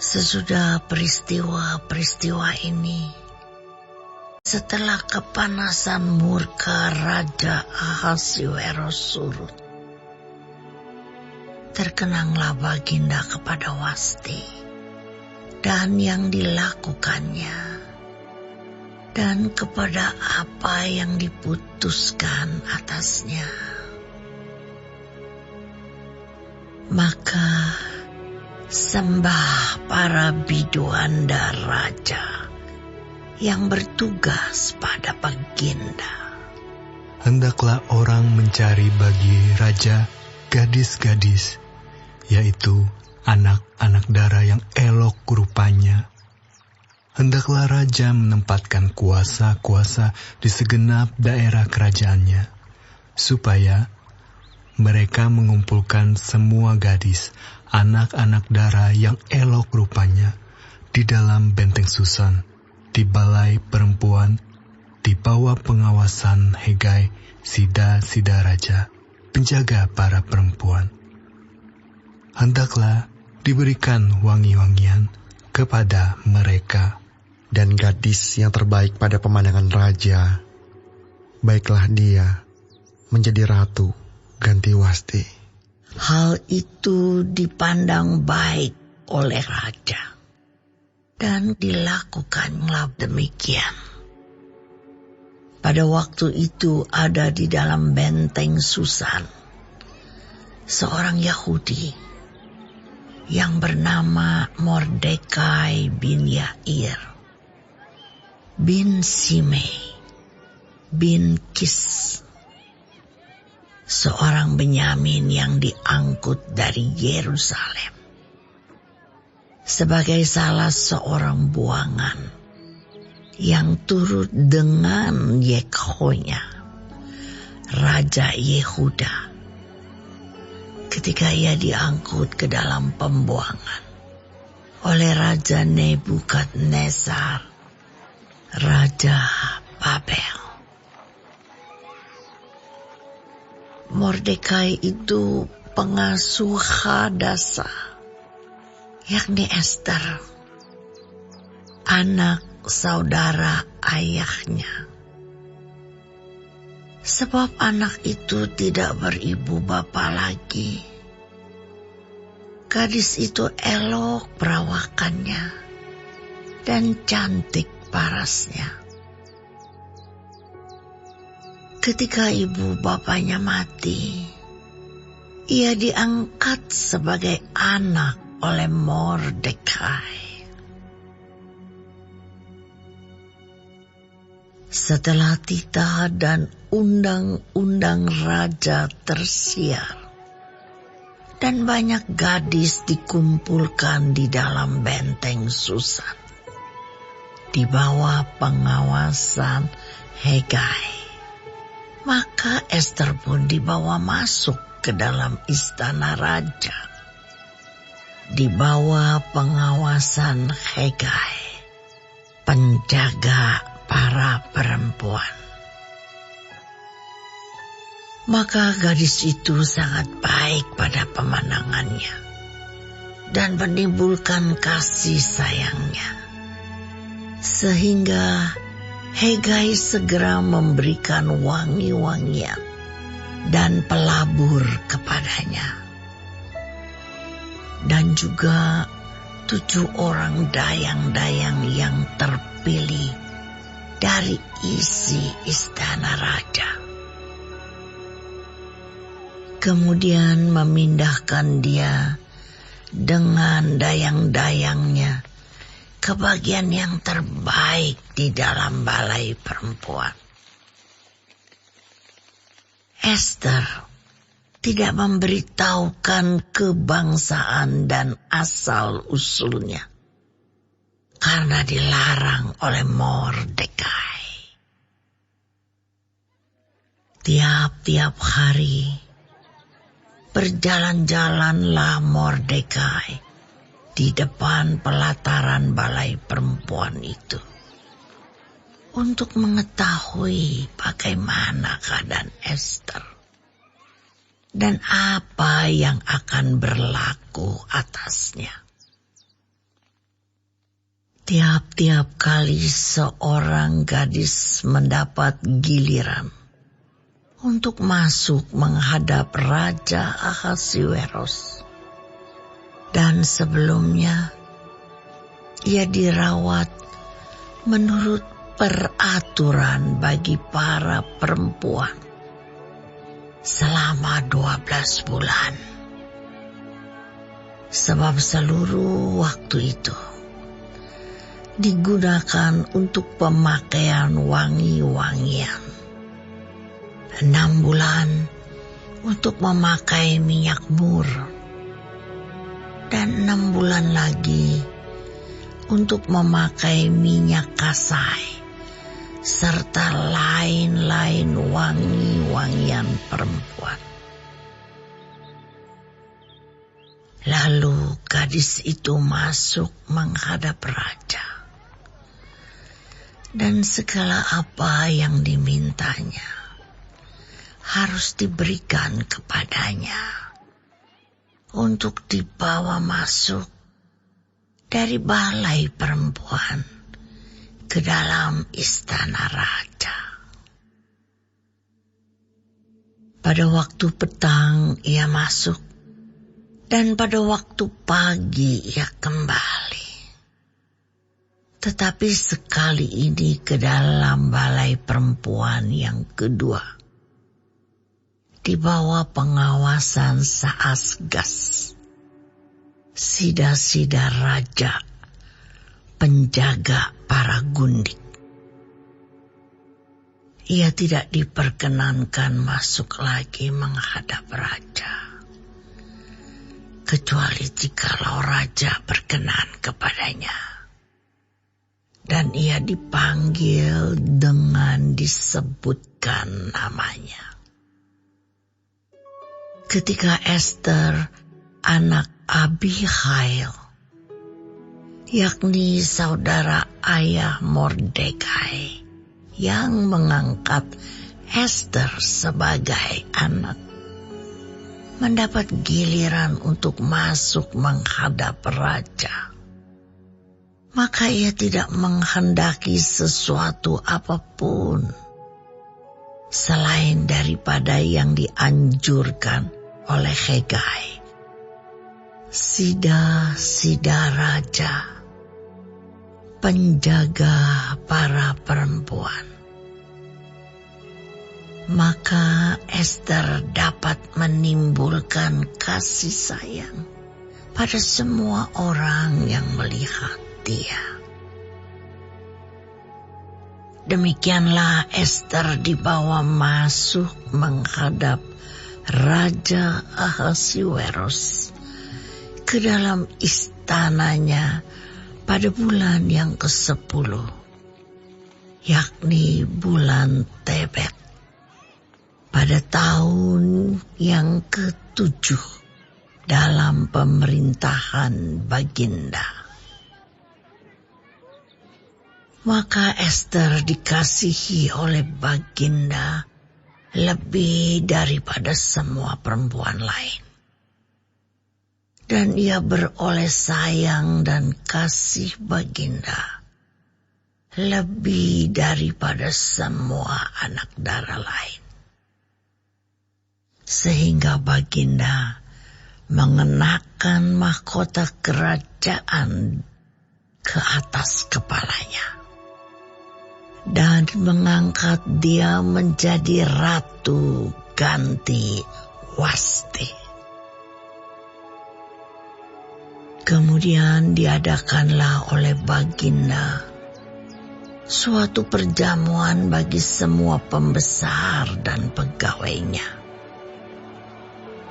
Sesudah peristiwa-peristiwa ini, setelah kepanasan murka Raja Ahasuerus surut, terkenanglah Baginda kepada Wasti dan yang dilakukannya, dan kepada apa yang diputuskan atasnya. Maka sembah para biduanda raja yang bertugas pada Baginda. Hendaklah orang mencari bagi raja gadis-gadis, yaitu anak-anak dara yang elok rupanya. Hendaklah raja menempatkan kuasa-kuasa di segenap daerah kerajaannya, supaya mereka mengumpulkan semua gadis, anak-anak dara yang elok rupanya, di dalam benteng Susan, di balai perempuan, di bawah pengawasan Hegai, sida-sida raja, penjaga para perempuan. Hendaklah diberikan wangi-wangian kepada mereka. Dan gadis yang terbaik pada pemandangan raja, baiklah dia menjadi ratu ganti Wasti. Hal itu dipandang baik oleh raja, dan dilakukanlah demikian. Pada waktu itu ada di dalam benteng Susan seorang Yahudi yang bernama Mordekai bin Yair bin Simei bin Kis, seorang Benyamin yang diangkut dari Yerusalem sebagai salah seorang buangan yang turut dengan Yekhonya, Raja Yehuda, ketika ia diangkut ke dalam pembuangan oleh Raja Nebukadnezar, Raja Babel. Mordekai itu pengasuh Hadasa, yakni Ester, anak saudara ayahnya. Sebab anak itu tidak beribu bapa lagi. Gadis itu elok perawakannya dan cantik parasnya. Ketika ibu bapanya mati, ia diangkat sebagai anak oleh Mordekai. Setelah titah dan undang-undang raja tersiar, dan banyak gadis dikumpulkan di dalam benteng Susan, di bawah pengawasan Hegai, maka Ester pun dibawa masuk ke dalam istana raja, di bawah pengawasan Hegai, penjaga para perempuan. Maka gadis itu sangat baik pada pemandangannya dan menimbulkan kasih sayangnya, sehingga Hegai segera memberikan wangi-wangian dan pelabur kepadanya, dan juga 7 orang dayang-dayang yang terpilih dari isi istana raja. Kemudian memindahkan dia dengan dayang-dayangnya ke bagian yang terbaik di dalam balai perempuan. Ester tidak memberitahukan kebangsaan dan asal-usulnya, karena dilarang oleh Mordekai. Tiap-tiap hari berjalan-jalanlah Mordekai di depan pelataran balai perempuan itu untuk mengetahui bagaimana keadaan Ester dan apa yang akan berlaku atasnya. Tiap-tiap kali seorang gadis mendapat giliran untuk masuk menghadap Raja Ahasuerus, dan sebelumnya ia dirawat menurut peraturan bagi para perempuan selama 12 bulan. Sebab seluruh waktu itu digunakan untuk pemakaian wangi-wangian. 6 bulan untuk memakai minyak mur, dan 6 bulan lagi untuk memakai minyak kasai, serta lain-lain wangi-wangian perempuan. Lalu gadis itu masuk menghadap raja, dan segala apa yang dimintanya harus diberikan kepadanya untuk dibawa masuk dari balai perempuan ke dalam istana raja. Pada waktu petang ia masuk, dan pada waktu pagi ia kembali. Tetapi sekali ini ke dalam balai perempuan yang kedua, di bawah pengawasan Saasgas, sida-sida raja, penjaga para gundik. Ia tidak diperkenankan masuk lagi menghadap raja, kecuali jikalau raja berkenan kepadanya. Dan ia dipanggil dengan disebutkan namanya. Ketika Ester, anak Abihail, yakni saudara ayah Mordekai, yang mengangkat Ester sebagai anak, mendapat giliran untuk masuk menghadap raja, maka ia tidak menghendaki sesuatu apapun selain daripada yang dianjurkan oleh Hegai, sida-sida raja, penjaga para perempuan. Maka Ester dapat menimbulkan kasih sayang pada semua orang yang melihat dia. Demikianlah Ester dibawa masuk menghadap Raja Ahasuerus ke dalam istananya pada bulan yang ke-10, yakni bulan Tebet, pada tahun yang ke-7 dalam pemerintahan Baginda. Maka Ester dikasihi oleh Baginda lebih daripada semua perempuan lain. Dan ia beroleh sayang dan kasih Baginda lebih daripada semua anak dara lain. Sehingga Baginda mengenakan mahkota kerajaan ke atas kepalanya, dan mengangkat dia menjadi ratu ganti Wasti. Kemudian diadakanlah oleh Baginda suatu perjamuan bagi semua pembesar dan pegawainya,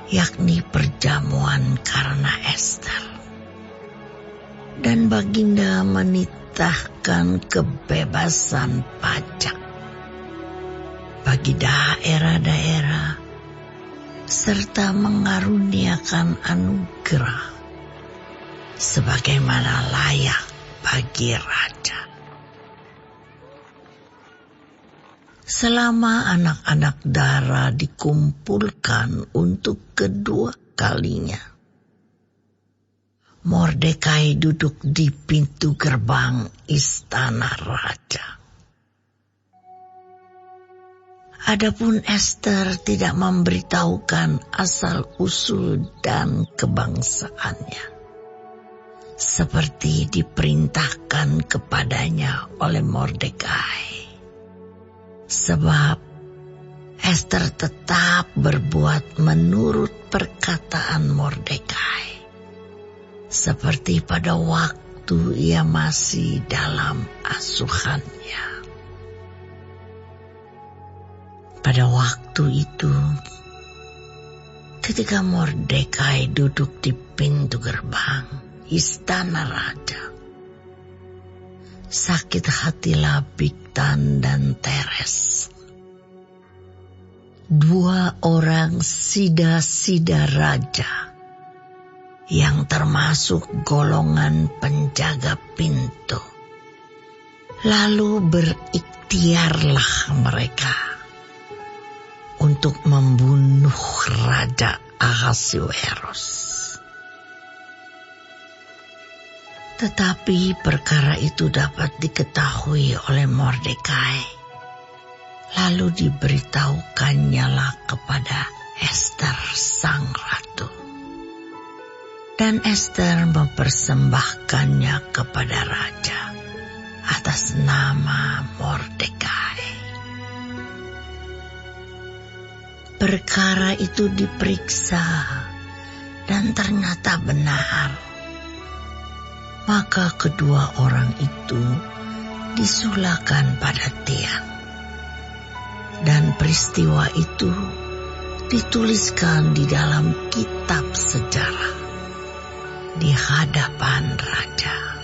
yakni perjamuan karena Ester. Dan Baginda menitahkan kebebasan pajak bagi daerah-daerah, serta mengaruniakan anugerah sebagaimana layak bagi raja. Selama anak-anak dara dikumpulkan untuk kedua kalinya, Mordekai duduk di pintu gerbang istana raja. Adapun Ester tidak memberitahukan asal-usul dan kebangsaannya, seperti diperintahkan kepadanya oleh Mordekai. Sebab Ester tetap berbuat menurut perkataan Mordekai, seperti pada waktu ia masih dalam asuhannya. Pada waktu itu, ketika Mordekai duduk di pintu gerbang istana raja, sakit hatilah Bigtan dan Teres, dua orang sida-sida raja yang termasuk golongan penjaga pintu. Lalu berikhtiarlah mereka untuk membunuh Raja Ahasuerus. Tetapi perkara itu dapat diketahui oleh Mordekai, lalu diberitahukannya kepada Ester sang ratu. Dan Ester mempersembahkannya kepada raja atas nama Mordekai. Perkara itu diperiksa dan ternyata benar. Maka kedua orang itu disulahkan pada tiang. Dan peristiwa itu dituliskan di dalam kitab sejarah di hadapan raja.